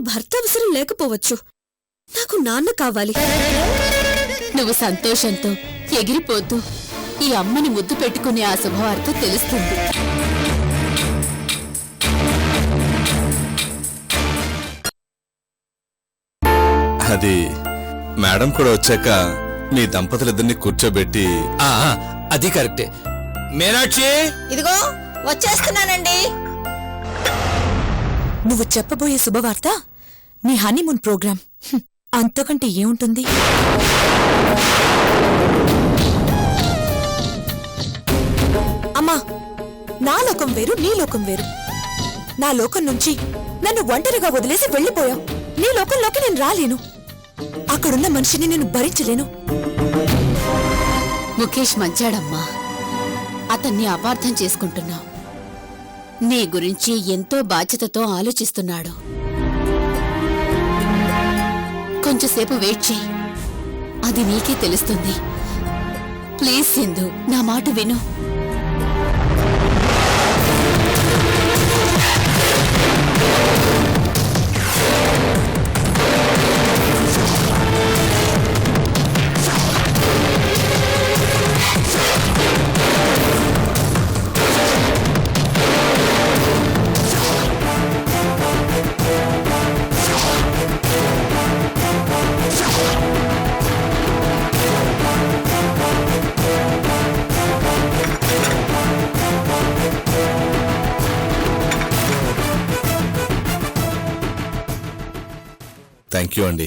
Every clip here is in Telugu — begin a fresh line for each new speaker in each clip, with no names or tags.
భర్త అవసరం లేకపోవచ్చు, నాకు నాన్న కావాలి.
నువ్వు సంతోషంతో ఎగిరిపోతూ ఈ అమ్మని ముద్దు పెట్టుకునే ఆ శుభవార్త తెలుస్తుంది.
అది మేడం కూడా వచ్చాక మీ దంపతులిద్దరిని కూర్చోబెట్టి.
అది కరెక్టే. మీనాక్షి,
ఇదిగో వచ్చేస్తున్నానండి.
నువ్వు చెప్పబోయే శుభవార్త నీ హనీమూన్ ప్రోగ్రాం. అంతకంటే ఏముంటుంది? అమ్మా, నా లోకం వేరు, నీ లోకం వేరు. నా లోకం నుంచి నన్ను ఒంటరిగా వదిలేసి వెళ్లిపోయావు. నీ లోకంలోకి నేను రాలేను. అక్కడున్న మనిషిని నేను భరించలేను.
ముఖేష్ మంచాడమ్మా, అతన్ని అపార్థం చేసుకుంటున్నావు. నీ గురించి ఎంతో బాధ్యతతో ఆలోచిస్తున్నాడు. కొంచెంసేపు వెయిట్ చేయి, అది నీకే తెలుస్తుంది. ప్లీజ్ సింధు, నా మాట విను.
థ్యాంక్ యూ అండి.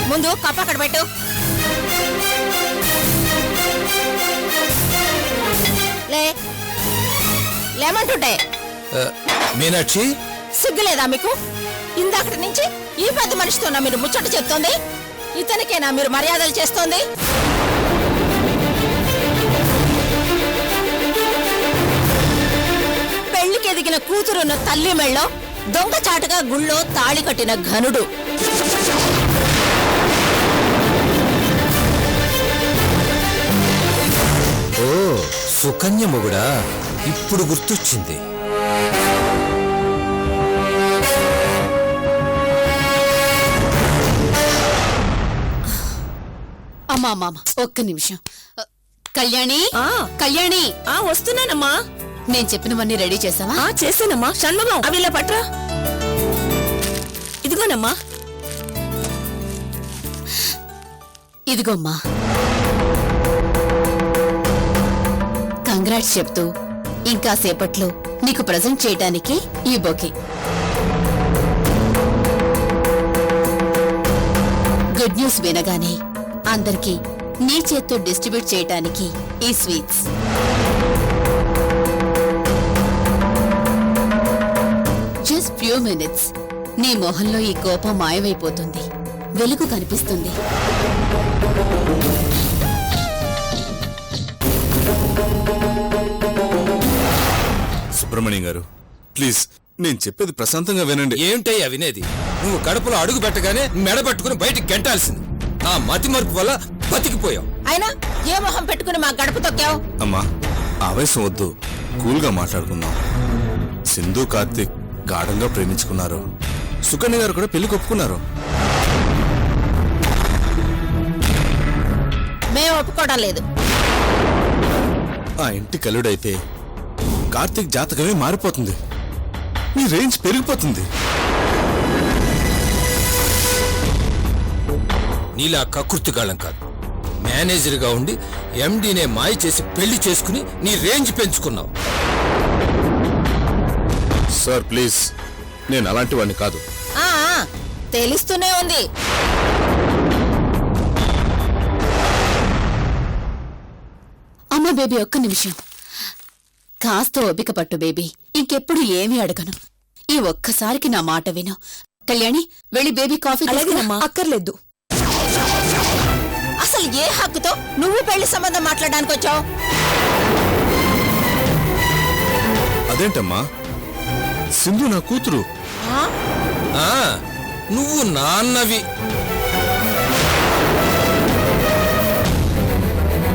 ముందు కప్ప అక్కడ పెట్టు. లేమంటుంటే
మీనాక్షి,
సిగ్గులేదా మీకు? ఇందాకటి నుంచి ఈ పెద్ద మనిషితోనా మీరు ముచ్చట చెప్తోంది? ఇతనికేనా మీరు మర్యాదలు చేస్తోంది? పెళ్లికి ఎదిగిన కూతురున్న తల్లి మెళ్ళో దొంగచాటుగా గుళ్ళో తాళి కట్టిన ఘనుడు.
ఓ సుకన్య మొగుడా, ఇప్పుడు గుర్తొచ్చింది.
అమ్మా అమ్మా, ఒక్క నిమిషం. కళ్యాణి, కళ్యాణి.
వస్తున్నానమ్మా.
నేను చెప్పినవన్నీ రెడీ చేసావా?
చేశానమ్మా. షణ్ముగం, అవి ఇలా పట్రా. ఇదిగోనమ్మా.
ఇదిగోమ్మా. కంగ్రాట్స్ చెప్తూ ఇంకా సేపట్లో నీకు ప్రజెంట్ చేయడానికి ఈ బొకే. గుడ్ న్యూస్ వినగానే అందరికీ నీ చేత్తో డిస్ట్రిబ్యూట్ చేయడానికి ఈ స్వీట్స్. జస్ట్ ఫ్యూ మినిట్స్, నీ మొహంలో ఈ కోపం మాయమైపోతుంది, వెలుగు కనిపిస్తుంది.
సుబ్రహ్మణ్యం గారు, ప్లీజ్ నేను చెప్పేది ప్రశాంతంగా వినండి.
ఏంటయ్యా వినేది? నువ్వు కడుపులో అడుగు పెట్టగానే మెడ పట్టుకుని బయటికి గంటాల్సింది. ఆ మతి మరుపు వల్ల బతికిపోయావు.
అయినా ఏ మొహం పెట్టుకుని మా గడప తొక్కావు?
అమ్మా, ఆవేశం వద్దు, కూల్గా మాట్లాడుకుందాం. సింధు కార్తీక్ గాఢంగా ప్రేమించుకున్నారు. సుకన్య గారు కూడా పెళ్లి ఒప్పుకున్నారు.
మేము ఒప్పుకోవడం లేదు.
ఆ ఇంటి కల్లుడైతే కార్తీక్ జాతకమే మారిపోతుంది, నీ రేంజ్ పెరిగిపోతుంది.
నీలా కకృతిగాళ్ళం కాదు, మేనేజర్గా ఉండి ఎండీనే మాయ చేసి పెళ్లి చేసుకుని నీ రేంజ్ పెంచుకున్నావు.
సార్ ప్లీజ్, నేను అలాంటి వాడిని కాదు.
తెలుస్తూనే ఉంది.
బేబీ ఒక్క నిమిషం. కాస్త ఓపిక పట్టు బేబీ, ఇంకెప్పుడు ఏమీ అడగను. ఈ ఒక్కసారికి నా మాట విను. కళ్యాణి, వెళ్ళి బేబీ కాఫీ తీసుకురా.
అలాగేనమ్మా. అక్కర్లేదు.
అసలు ఏ హక్కుతో నువ్వు పెళ్లి సంబంధం మాట్లాడడానికి వచ్చావు?
అదేంటమ్మా, సింధు నా కూతురు.
ఆ, నువ్వు నాన్నవి.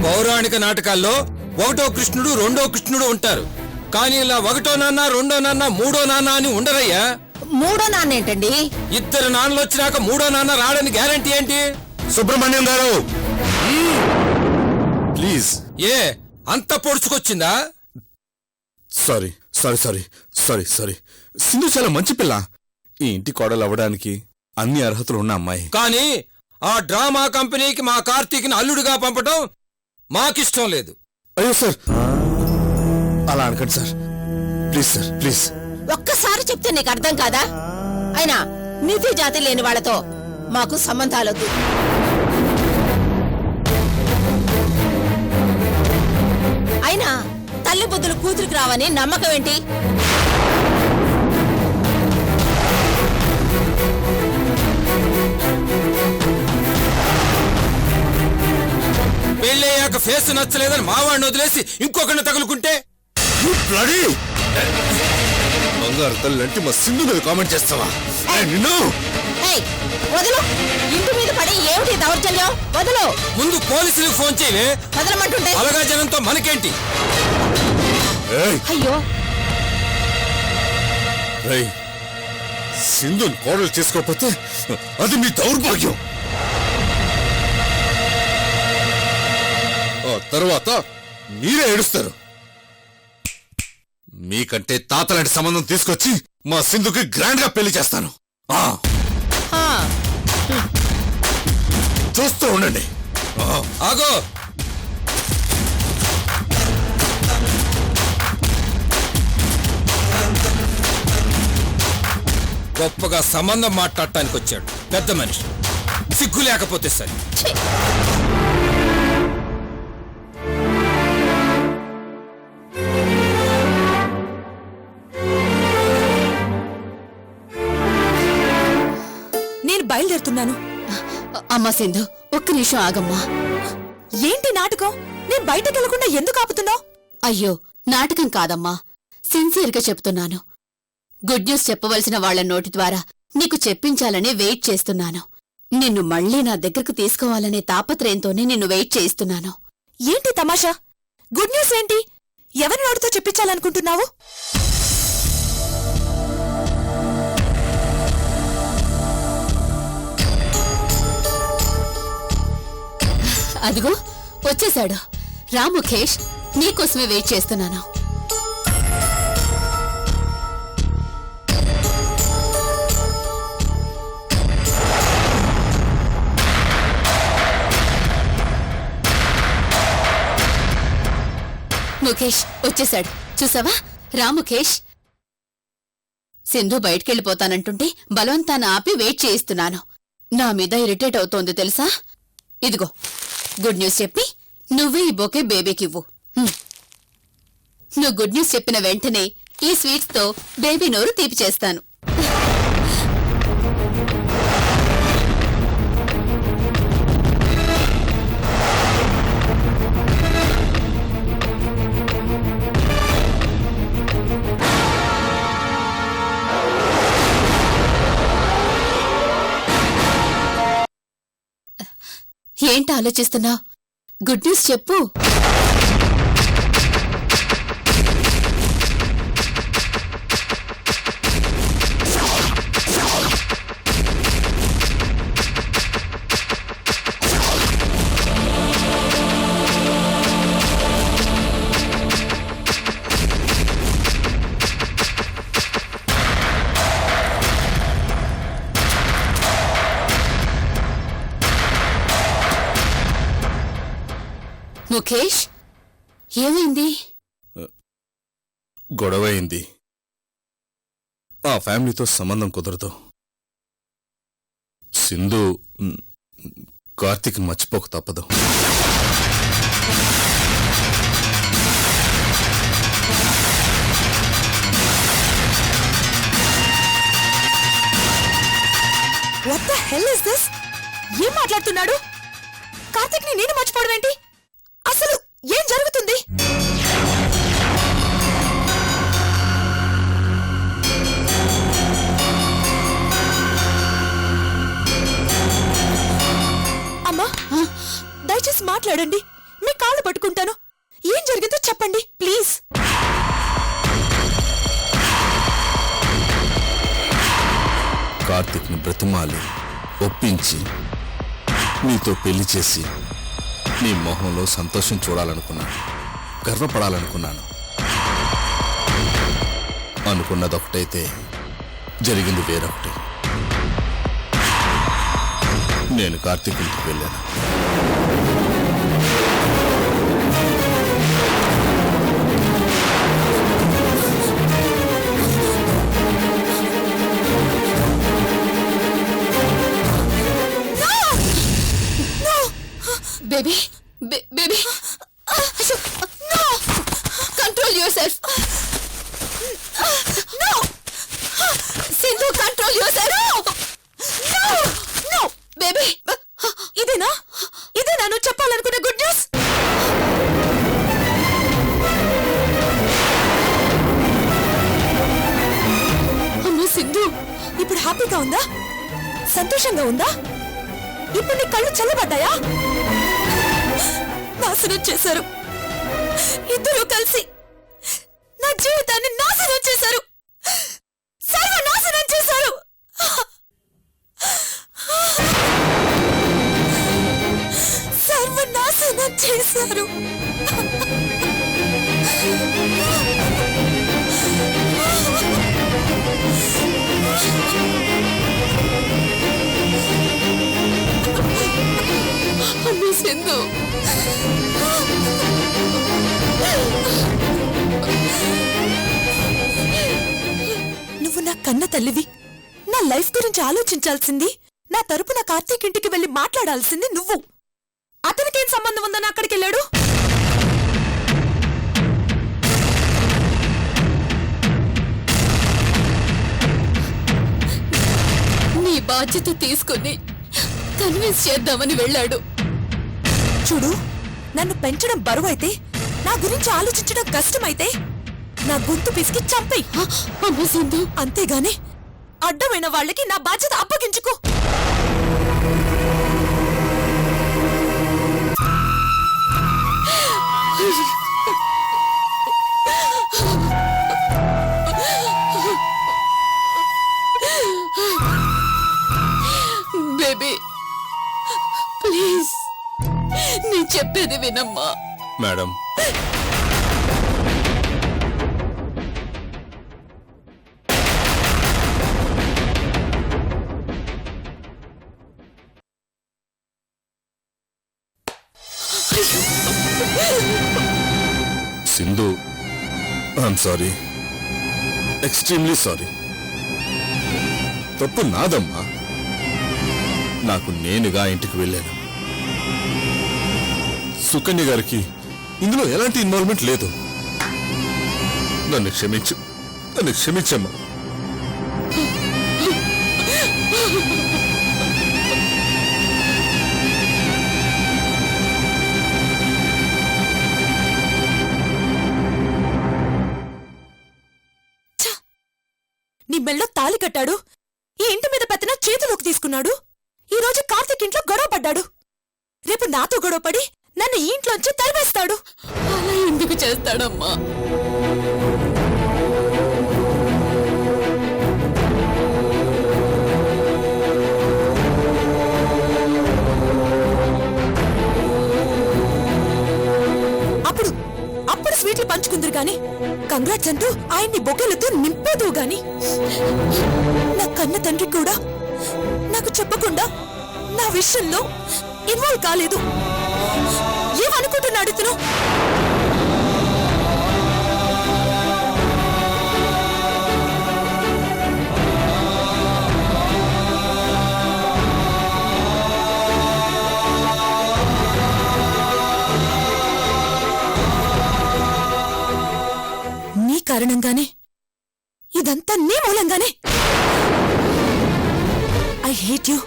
పౌరాణిక నాటకాల్లో ఒకటో కృష్ణుడు రెండో కృష్ణుడు ఉంటారు, కానీ ఇలా ఒకటో నాన్న రెండో నాన్న మూడో నాన్న అని ఉండరయ్యా.
మూడో నాన్న ఏంటండి?
ఇద్దరు నాన్నలు వచ్చినాక మూడో నాన్న రాడని గ్యారంటీ ఏంటి?
సుబ్రహ్మణ్యం గారు ప్లీజ్.
ఏ అంత పొడుచుకొచ్చిందా?
Sorry sorry sorry sorry sorry Sindhu చాలా మంచి పిల్ల. ఈ ఇంటి కోడలు అవ్వడానికి అన్ని అర్హతలు ఉన్న అమ్మాయి.
కానీ ఆ డ్రామా కంపెనీకి మా కార్తీక్ని అల్లుడిగా పంపటం మాకిష్టం లేదు.
అయ్యో సార్, అలా అనకండి సార్. Please sir, please.
ఒక్కసారి చెప్తే నీకు అర్థం కాదా? అయినా నీతి జాతి లేని వాళ్ళతో మాకు సంబంధాలొద్దు. అయినా తల్లి బుద్ధులు కూతురికి రావని నమ్మకం ఏంటి?
పెళ్ళయ్యాక ఫేస్ నచ్చలేదని మావాడిని వదిలేసి ఇంకొకరిని తగులుకుంటే
బంగారు తల్లి అంటే మా సింధు మీద కామెంట్ చేస్తావా? నిన్ను
ఏయ్, వదులు. ఇంటి మీద పడి ఏమిటి దౌర్జన్యం? వదులు.
ముందు పోలీసులకు ఫోన్ చేయవే.
వదలమంటుంటే.
అలగా జనంతో మనకేంటి?
అయ్యో,
సింధుని కోడలు చేసుకోకపోతే అది మీ దౌర్భాగ్యం. ఆ తర్వాత మీరే ఏడుస్తారు. మీకంటే తాతలాంటి సంబంధం తీసుకొచ్చి మా సింధుకి గ్రాండ్ గా పెళ్లి చేస్తాను. చూస్తూ ఉండండి.
ఆగో, గొప్పగా సంబంధం మాట్లాడటానికి వచ్చాడు పెద్ద మనిషి. సిగ్గు లేకపోతే సరే.
ఛీ.
నేను బయలుదేరుతున్నాను.
అమ్మా సింధు, ఒక్క నిమిషం ఆగమ్మా.
ఏంటి నాటకం? నేను బయటకు వెళ్లకుండా ఎందుకు ఆపుతున్నావు?
అయ్యో, నాటకం కాదమ్మా, సిన్సియర్గా చెప్తున్నాను. గుడ్ న్యూస్ చెప్పవలసిన వాళ్ల నోటి ద్వారా నీకు చెప్పించాలనే వెయిట్ చేస్తున్నాను. నిన్ను మళ్లీ నా దగ్గరకు తీసుకోవాలనే తాపత్రయంతోనే నిన్ను వెయిట్ చేయిస్తున్నాను.
ఏంటి తమాషా? గుడ్ న్యూస్ ఏంటి? ఎవరి నోటితో చెప్పించాలనుకుంటున్నావు?
అదిగో వచ్చేశాడు. రా ముఖేష్, నీకోసమే వెయిట్ చేస్తున్నాను. ముఖేష్ వచ్చేశాడు, చూసావా? రా ముఖేష్. సింధు బయటికెళ్ళిపోతానంటుంటే బలవంతాన ఆపి వెయిట్ చేయిస్తున్నాను. నా మీద ఇరిటేట్ అవుతోంది తెలుసా? ఇదిగో గుడ్ న్యూస్ చెప్పి నువ్వే ఈ బొకే బేబీకివ్వు. నువ్వు గుడ్ న్యూస్ చెప్పిన వెంటనే ఈ స్వీట్స్ తో బేబీ నోరు తీపి చేస్తాను. ఏంటి ఆలోచిస్తున్నావు? గుడ్ న్యూస్ చెప్పు. ముఖేష్, ఏమైంది?
గొడవైంది. ఆ ఫ్యామిలీతో సంబంధం కుదరదు. సింధు కార్తీక్ మర్చిపోక తప్పదు.
What the hell is this? ఏం మాట్లాడుతున్నాడు? కార్తిక్ ని నేను మర్చిపోవడం ఏంటి? అసలు ఏం జరుగుతుంది? అమ్మా, దయచేసి మాట్లాడండి. మీ కాళ్ళు పట్టుకుంటాను. ఏం జరిగిందో చెప్పండి ప్లీజ్.
కార్తిక్ని బ్రతిమాలి ఒప్పించి నీతో పెళ్లి చేసి నీ మొహంలో సంతోషం చూడాలనుకున్నాను, గర్వపడాలనుకున్నాను. అనుకున్నదొకటైతే జరిగింది వేరొకటి. నేను కార్తిక్ ఇంటికి వెళ్ళాను.
Baby baby
No!
Control your self.
No!
Sindhu control your self.
No! No!
Baby
ఇదేనా నువ్వు చెప్పాలనుకునే గుడ్ న్యూస్?
అమ్మో సింధు,
ఇప్పుడు హ్యాపీగా ఉందా? సంతోషంగా ఉందా? ఇప్పుడు నీ కళ్ళు చల్లబడ్డాయా? నాశనం చేశారు ఇద్దరూ కలిసి. నా జీవితాన్ని నాశనం చేశారు. సర్వనాశనం చేశారు. సర్వనాశనం చేశారు.
అమ్మో సింధు,
నువ్వు నా కన్న తల్లివి. నా లైఫ్ గురించి ఆలోచించాల్సింది, నా తరపున కార్తీక్ ఇంటికి వెళ్లి మాట్లాడాల్సింది నువ్వు. అతనికేం సంబంధం ఉందని అక్కడికి వెళ్ళాడు?
నీ బాధ్యత తీసుకుని కన్విన్స్ చేద్దామని వెళ్ళాడు.
చూడు, నన్ను పెంచడం బరువైతే, నా గురించి ఆలోచించడం కష్టమైతే నా గొంతు పిసికి చంపేయ్.
అమ్మో సింధు,
అంతేగాని అడ్డమైన వాళ్ళకి నా బాధ్యత అప్పగించుకో.
బేబీ ప్లీజ్, నీ చెప్పేది వినమ్మా.
Madam, Sindhu, I'm sorry, extremely sorry. తప్పు నాదమ్మా. నాకు నేనుగా ఇంటికి వెళ్ళాను. సుకన్య గారికి ఇందులో ఎలాంటి ఇన్వాల్వ్మెంట్ లేదు. నన్ను క్షమించు, నన్ను క్షమించమ్మా.
నీ మెళ్ళో తాళి కట్టాడు, ఈ ఇంటి మీద పెత్తన చేతిలోకి తీసుకున్నాడు. ఈ రోజు కార్తీక్ ఇంట్లో గొడవ పడ్డాడు. రేపు నాతో గొడవపడి నన్ను ఈ ఇంట్లోంచి తరివేస్తాడు.
అలా ఎందుకు చేస్తాడమ్మా?
అప్పుడు స్వీట్లు పంచుకుందరు గాని, కంగ్రాట్స్ అంటూ ఆయన్ని బొకేలతో నింపేదు గాని, నా కన్న తండ్రి కూడా నాకు చెప్పకుండా నా విషయంలో ఇన్వాల్వ్ కాలేదు. ఏమనుకుంటున్నాడు ఇతను? నీ కారణంగానే, ఇదంతా నీ మూలంగానే. I hate you.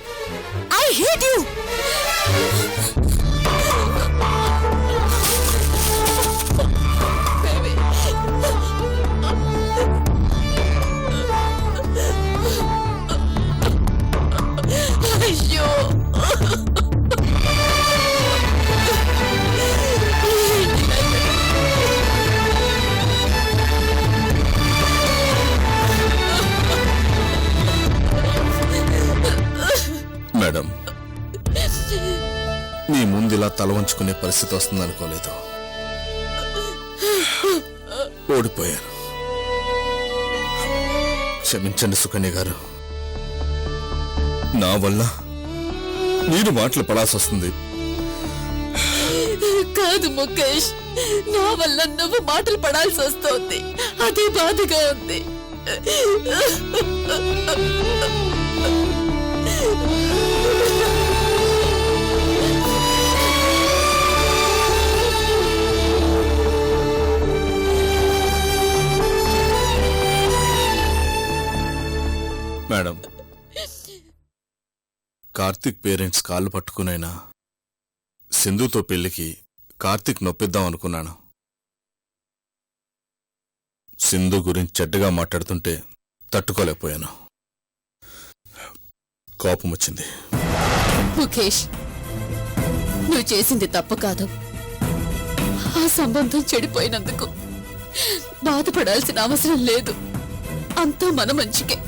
నీ ముందు ఇలా తల వంచుకునే పరిస్థితి వస్తుందనుకోలేదు. ఓడిపోయాను. క్షమించండి సుకన్య గారు. నా వల్ల మీరు మాటలు పడాల్సి వస్తుంది.
కాదు ముఖేష్, నా వల్ల నువ్వు మాటలు పడాల్సి వస్తోంది. అదే బాధగా ఉంది.
మేడం, కార్తీక్ పేరెంట్స్ కాళ్ళు పట్టుకునైనా సింధుతో పెళ్లికి కార్తీక్ నొప్పిద్దాం అనుకున్నాను. సింధు గురించి చెడ్డగా మాట్లాడుతుంటే తట్టుకోలేకపోయాను. కోపం వచ్చింది.
ముఖేష్, నువ్వు చేసింది తప్పు కాదు. ఆ సంబంధం చెడిపోయినందుకు బాధపడాల్సిన అవసరం లేదు. అంతా మన మంచికే.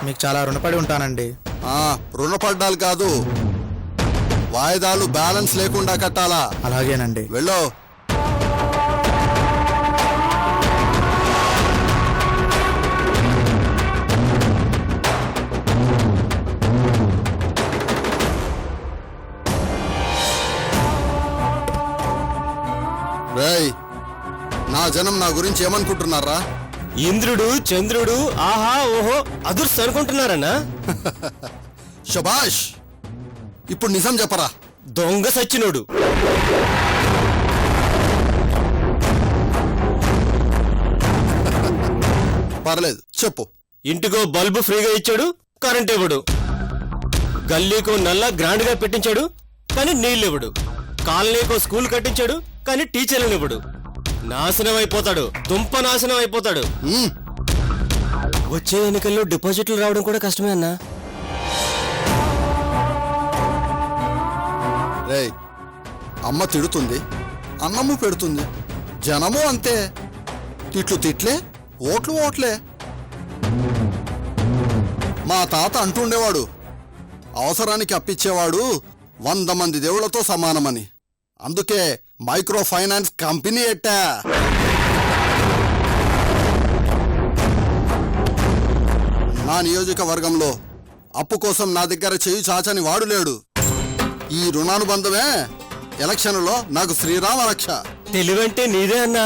మీకు చాలా రుణపడి ఉంటానండి.
రుణపడ్డాలు కాదు, వాయిదాలు బ్యాలెన్స్ లేకుండా కట్టాలా.
అలాగేనండి.
వెళ్ళు. రేయ్, నా జనం నా గురించి ఏమనుకుంటున్నారా?
ఇంద్రుడు చంద్రుడు ఆహా ఓహో అదుర్స్ అనుకుంటున్నారన్నా.
శబాష్. ఇప్పుడు నిజం చెప్పరా?
దొంగ సచ్చినోడు.
పర్లేదు, చెప్పు.
ఇంటికో బల్బు ఫ్రీగా ఇచ్చాడు, కరెంట్ ఇవ్వడు. గల్లీకో నల్ల గ్రాండ్ గా పెట్టించాడు, కానీ నీళ్ళివ్వడు. కాలనీకో స్కూల్ కట్టించాడు, కానీ టీచర్లను ఇవ్వడు. నాశనం అయిపోతాడు, దుంప నాశనం అయిపోతాడు. వచ్చే ఎన్నికల్లో డిపాజిట్లు రావడం కూడా కష్టమే అన్నా.
రేయ్, అమ్మ తిడుతుంది, అన్నము పెడుతుంది, జనము అంతే. తిట్లు తిట్లే, ఓట్లు ఓట్లే. మా తాత అంటుండేవాడు, అవసరానికి అప్పిచ్చేవాడు 100 మంది దేవుళ్లతో సమానమని. అందుకే మైక్రో ఫైనాన్స్ కంపెనీ ఎట్టా. నా నియోజకవర్గంలో అప్పు కోసం నా దగ్గర చేయి చాచని వాడు లేడు. ఈ రుణానుబంధమే ఎలక్షన్లో నాకు శ్రీరామ రక్ష.
తెలివంటే నీదే అన్నా.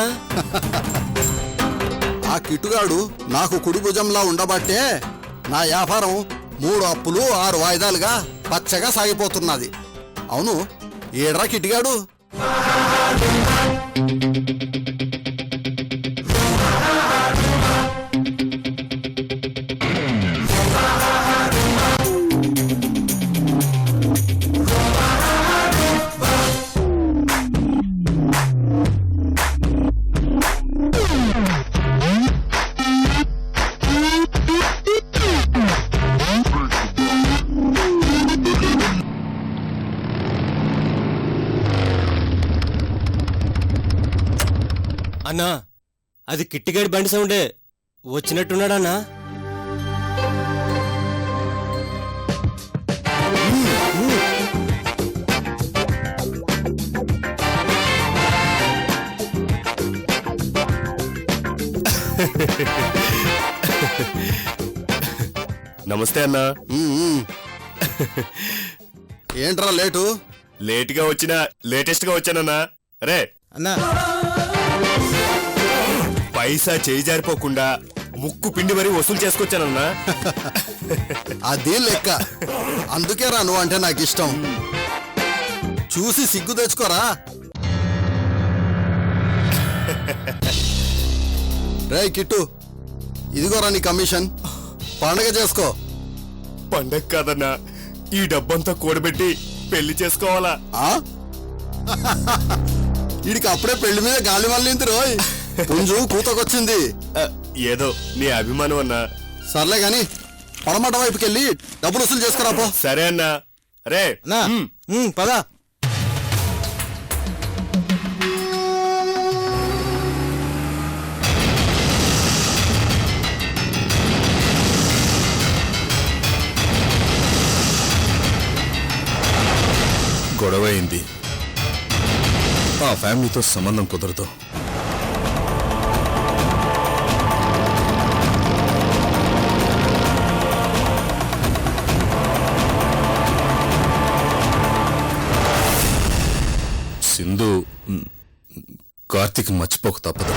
ఆ కిట్టుగాడు నాకు కుడి భుజంలా ఉండబట్టే నా వ్యాపారం 3 అప్పులు 6 వాయిదాలుగా పచ్చగా సాగిపోతున్నది. అవును, ఏడ్రా కిట్టిగాడు?
అన్నా, అది కిట్టిగాడి బండి సౌండే. వచ్చినట్టున్నాడన్నా.
నమస్తే అన్నా.
ఏంట్రా లేటు?
లేటుగా వచ్చినా లేటెస్ట్ గా వచ్చానన్నా. రే
అన్నా,
పైసా చేయి జారిపోకుండా ముక్కు పిండి మరీ వసూలు చేసుకొచ్చానన్నా.
అది లెక్క. అందుకే రా నువ్వు అంటే నాకు ఇష్టం. చూసి సిగ్గు తెచ్చుకోరా. రేయ్ కిట్టు, ఇదిగోరా నీ కమిషన్. పండగ చేసుకో.
పండగ కాదన్నా, ఈ డబ్బంతా కూడబెట్టి పెళ్లి చేసుకోవాలా?
వీడికి అప్పుడే పెళ్లి మీద గాలి మళ్ళింది రోయ్. పుంజు కూతకొచ్చింది.
ఏదో నీ అభిమానం అన్నా.
సర్లే గాని పడమట వైపుకెళ్ళి డబ్బులు వసూలు చేసుకురాపో.
సరే అన్నా. రే
నా పదా
గొడవ అయింది. ఆ ఫ్యామిలీతో సంబంధం కుదరదు. సింధు కార్తీక్ మర్చిపోక తప్పదు.